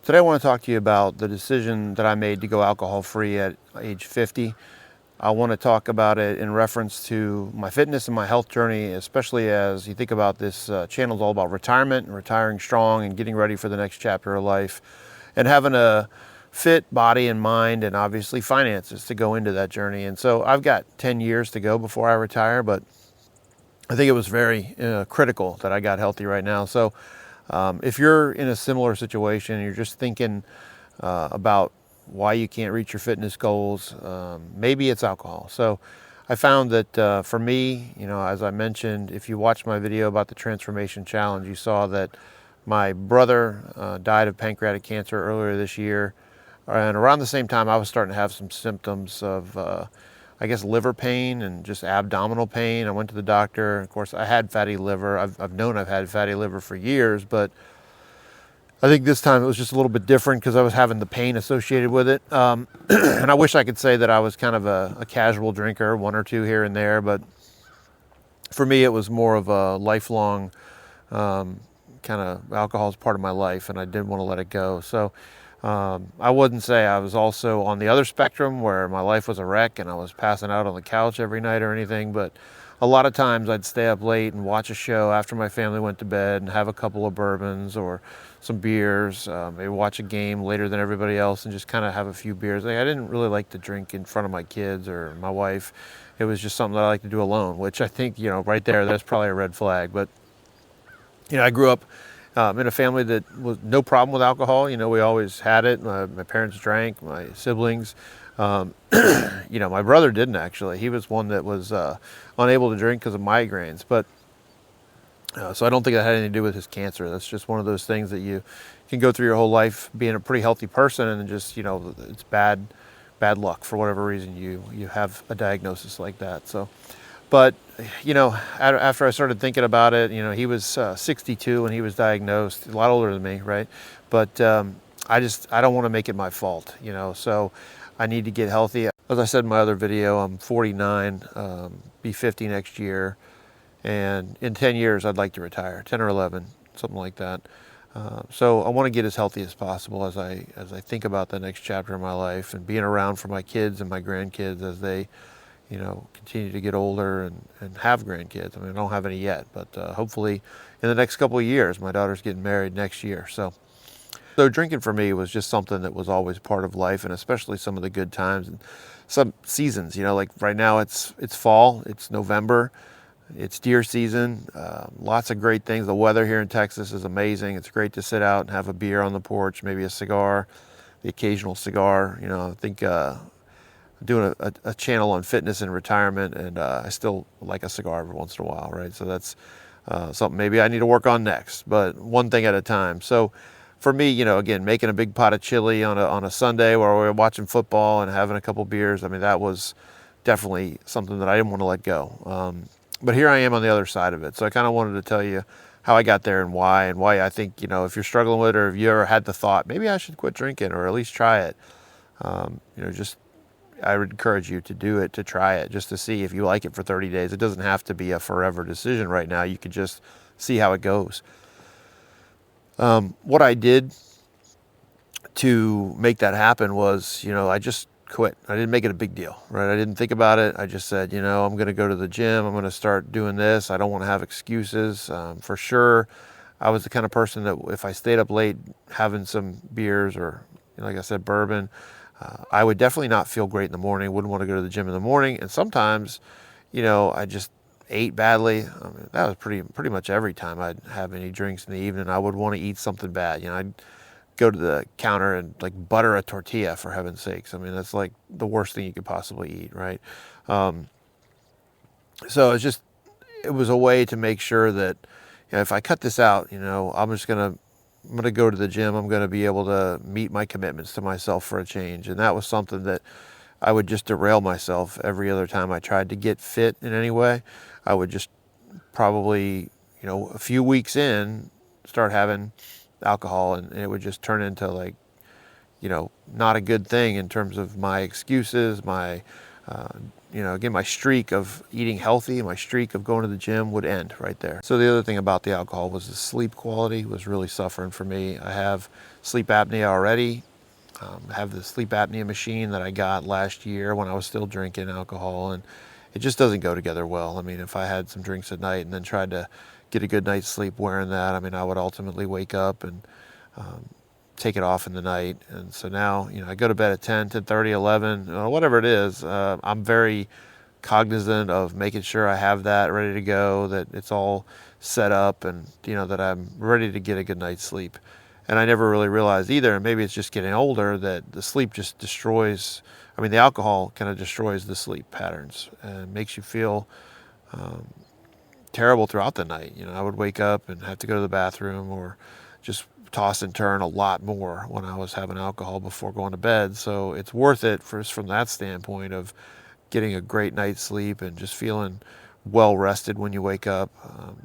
Today I want to talk to you about the decision that I made to go alcohol-free at age 50. I want to talk about it in reference to my fitness and my health journey, especially as you think about this channel is all about retirement and retiring strong and getting ready for the next chapter of life and having a fit body and mind and obviously finances to go into that journey. And so I've got 10 years to go before I retire, but I think it was very critical that I got healthy right now. So if you're in a similar situation and you're just thinking about why you can't reach your fitness goals, maybe it's alcohol. So I found that for me, as I mentioned, if you watched my video about the Transformation Challenge, you saw that my brother died of pancreatic cancer earlier this year. And around the same time, I was starting to have some symptoms of liver pain and just abdominal pain. I went to the doctor. Of course, I had fatty liver. I've known I've had fatty liver for years, but I think this time it was just a little bit different because I was having the pain associated with it. And I wish I could say that I was kind of a casual drinker, one or two here and there, but for me, it was more of a lifelong kind of alcohol is part of my life, and I didn't want to let it go. So I wouldn't say I was also on the other spectrum where my life was a wreck and I was passing out on the couch every night or anything, but a lot of times I'd stay up late and watch a show after my family went to bed and have a couple of bourbons or some beers, maybe watch a game later than everybody else and just kind of have a few beers. I didn't really like to drink in front of my kids or my wife. It was just something that I like to do alone, which I think, right there, that's probably a red flag. But, I grew up in a family that was no problem with alcohol. We always had it. My parents drank, my siblings. My brother didn't actually. He was one that was unable to drink because of migraines. But so I don't think that had anything to do with his cancer. That's just one of those things that you can go through your whole life being a pretty healthy person and just, it's bad luck for whatever reason you have a diagnosis like that. So, but, after I started thinking about it, he was 62 when he was diagnosed, a lot older than me, right? But I don't want to make it my fault, so I need to get healthy. As I said in my other video, I'm 49, be 50 next year, and in 10 years I'd like to retire, 10 or 11, something like that. So I want to get as healthy as possible as I think about the next chapter of my life and being around for my kids and my grandkids as they continue to get older and have grandkids. I mean, I don't have any yet, but hopefully in the next couple of years. My daughter's getting married next year. So drinking for me was just something that was always part of life, and especially some of the good times and some seasons. Like right now it's fall, it's November, it's deer season, lots of great things. The weather here in Texas is amazing. It's great to sit out and have a beer on the porch, maybe a cigar, the occasional cigar. I think doing a channel on fitness and retirement, and I still like a cigar every once in a while, right? So that's something maybe I need to work on next, but one thing at a time. So for me, again, making a big pot of chili on a Sunday where we're watching football and having a couple beers, I mean, that was definitely something that I didn't want to let go. But here I am on the other side of it. So I kind of wanted to tell you how I got there and why I think, if you're struggling with it, or if you ever had the thought, maybe I should quit drinking or at least try it, I would encourage you to do it, to try it, just to see if you like it for 30 days. It doesn't have to be a forever decision right now. You could just see how it goes. What I did to make that happen was, I just quit. I didn't make it a big deal, right? I didn't think about it. I just said, I'm going to go to the gym. I'm going to start doing this. I don't want to have excuses. For sure, I was the kind of person that if I stayed up late having some beers or, like I said, bourbon, I would definitely not feel great in the morning. Wouldn't want to go to the gym in the morning. And sometimes, I just ate badly. I mean, that was pretty much every time I'd have any drinks in the evening. I would want to eat something bad. I'd go to the counter and like butter a tortilla, for heaven's sakes. I mean, that's like the worst thing you could possibly eat, right? So it was a way to make sure that, if I cut this out, I'm going to go to the gym. I'm going to be able to meet my commitments to myself for a change. And that was something that I would just derail myself every other time I tried to get fit in any way. I would just probably, a few weeks in, start having alcohol, and it would just turn into like, not a good thing in terms of my excuses, my, again, my streak of eating healthy, my streak of going to the gym would end right there. So the other thing about the alcohol was the sleep quality was really suffering for me. I have sleep apnea already. I have the sleep apnea machine that I got last year when I was still drinking alcohol, and it just doesn't go together well. I mean, if I had some drinks at night and then tried to get a good night's sleep wearing that, I mean, I would ultimately wake up and take it off in the night. And so now, I go to bed at 10, 10:30, 11, whatever it is. I'm very cognizant of making sure I have that ready to go, that it's all set up, and, that I'm ready to get a good night's sleep. And I never really realized either, and maybe it's just getting older, that the sleep just destroys, the alcohol kind of destroys the sleep patterns and makes you feel terrible throughout the night. I would wake up and have to go to the bathroom or just toss and turn a lot more when I was having alcohol before going to bed. So it's worth it from that standpoint of getting a great night's sleep and just feeling well rested when you wake up,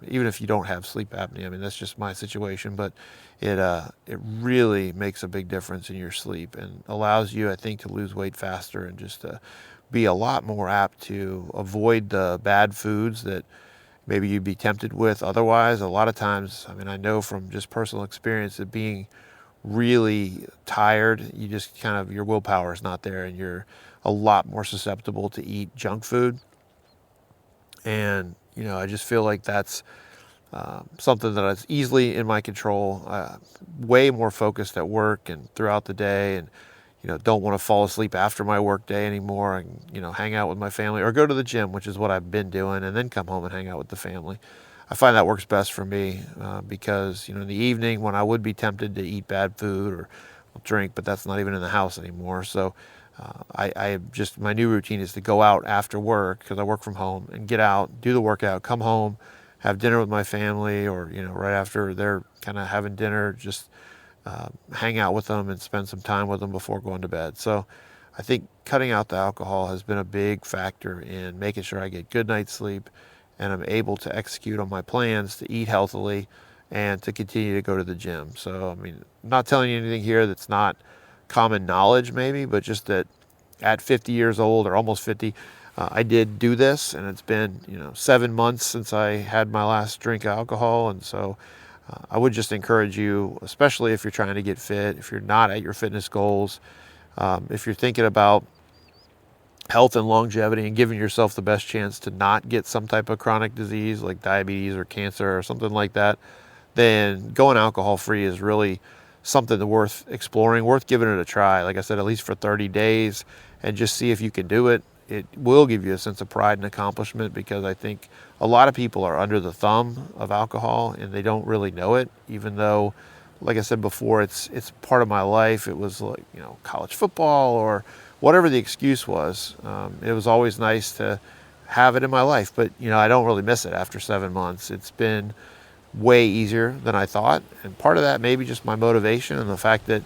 even if you don't have sleep apnea. That's just my situation, but it really makes a big difference in your sleep and allows you, I think, to lose weight faster and just to be a lot more apt to avoid the bad foods that maybe you'd be tempted with otherwise. A lot of times, I know from just personal experience that being really tired, you just kind of, your willpower is not there and you're a lot more susceptible to eat junk food. And, I just feel like that's something that is easily in my control, way more focused at work and throughout the day, and, don't want to fall asleep after my work day anymore and, hang out with my family or go to the gym, which is what I've been doing, and then come home and hang out with the family. I find that works best for me because, in the evening when I would be tempted to eat bad food or drink, but that's not even in the house anymore. So my new routine is to go out after work, because I work from home, and get out, do the workout, come home, have dinner with my family, or, right after they're kind of having dinner, just hang out with them and spend some time with them before going to bed. So I think cutting out the alcohol has been a big factor in making sure I get good night's sleep and I'm able to execute on my plans to eat healthily and to continue to go to the gym. So, I'm not telling you anything here that's not common knowledge maybe, but just that at 50 years old or almost 50, I did do this, and it's been 7 months since I had my last drink of alcohol. And so I would just encourage you, especially if you're trying to get fit, if you're not at your fitness goals, if you're thinking about health and longevity and giving yourself the best chance to not get some type of chronic disease like diabetes or cancer or something like that, then going alcohol free is really something worth exploring, worth giving it a try. Like I said, at least for 30 days, and just see if you can do it. It will give you a sense of pride and accomplishment, because I think a lot of people are under the thumb of alcohol and they don't really know it, even though, like I said before, it's part of my life. It was like, college football or whatever the excuse was. It was always nice to have it in my life, but I don't really miss it after 7 months. It's been way easier than I thought, and part of that maybe just my motivation and the fact that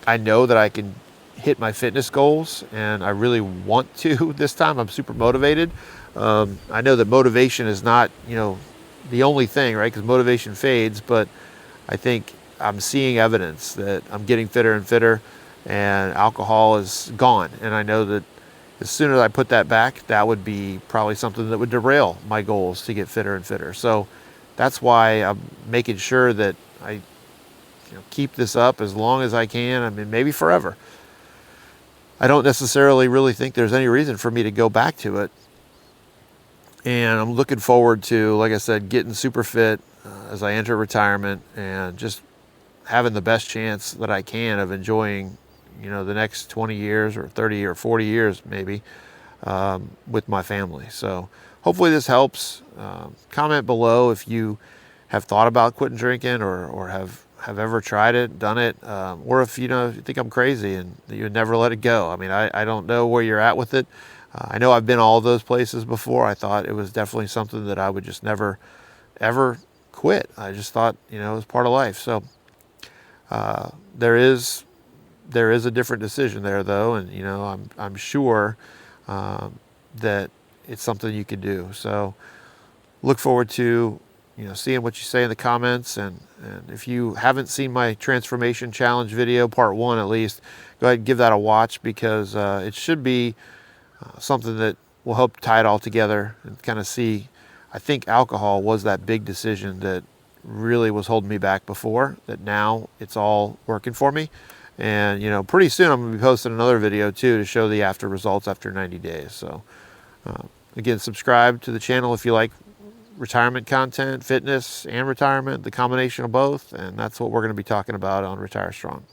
I know that I can hit my fitness goals, and I really want to this time. I'm super motivated. I know that motivation is not the only thing, right? Because motivation fades, but I think I'm seeing evidence that I'm getting fitter and fitter, and alcohol is gone. And I know that as soon as I put that back, that would be probably something that would derail my goals to get fitter and fitter. So that's why I'm making sure that I keep this up as long as I can. Maybe forever. I don't necessarily really think there's any reason for me to go back to it. And I'm looking forward to, like I said, getting super fit as I enter retirement and just having the best chance that I can of enjoying, the next 20 years or 30 or 40 years maybe with my family. So hopefully this helps. Comment below if you have thought about quitting drinking or have ever tried it, done it, or if you think I'm crazy and that you would never let it go. I don't know where you're at with it. I know I've been all those places before. I thought it was definitely something that I would just never, ever quit. I just thought, it was part of life. So there is a different decision there, though, and I'm sure that it's something you can do. So look forward to seeing what you say in the comments, and if you haven't seen my transformation challenge video, part 1 at least, go ahead and give that a watch, because it should be something that will help tie it all together and kind of see. I think alcohol was that big decision that really was holding me back before, that now it's all working for me. And pretty soon I'm going to be posting another video too to show the after results after 90 days. So again, subscribe to the channel if you like retirement content, fitness and retirement, the combination of both, and that's what we're going to be talking about on Retire Strong.